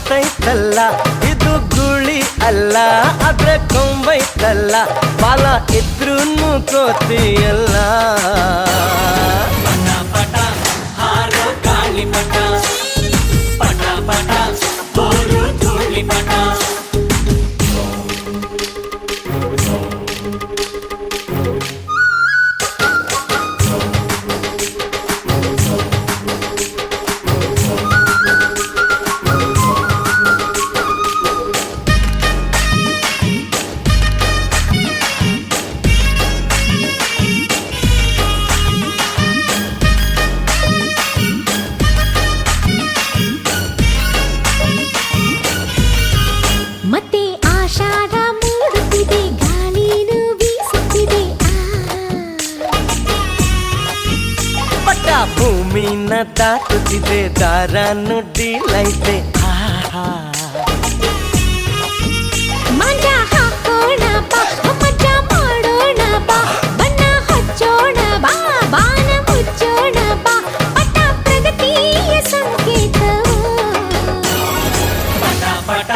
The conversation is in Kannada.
ಗೊತ್ತೈತಲ್ಲ ಇದು ಗುಳಿ ಅಲ್ಲ ಆದ್ರೆ ಕೊಂಬೈತಲ್ಲ ಬಾಲ ಇದ್ರೂ ಕೋತಿಯಲ್ಲ ಪಟ ಪಟ ಹಾರೋ ಗಾಳಿ ಪಟ ಪಟ ಪಟ ಬೋರು ಧೂಳಿ ಪಟ ಮತ್ತೆ ಆಷಾಢ ಮೂಡುತ್ತಿದೆ ಗಾಳಿನೂ ಬೀಸುತ್ತಿದೆ ಪಟ್ಟ ಭೂಮಿನ ದಾಟುತ್ತಿದೆ ದಾರ ನುಡ್ಡಿಲೈತೆ ಮಜ ಹಾಕೋಣ ಬಾ ಮಜ ಮಾಡೋಣ ಬಾ ಬಣ್ಣ ಹಚ್ಚೋಣ ಬಾ ಬಾನ ಮುಚ್ಚೋಣ ಬಾ ಪಟ ಪ್ರಗತಿಯ ಸಂಕೇತ ಪಟ ಪಟ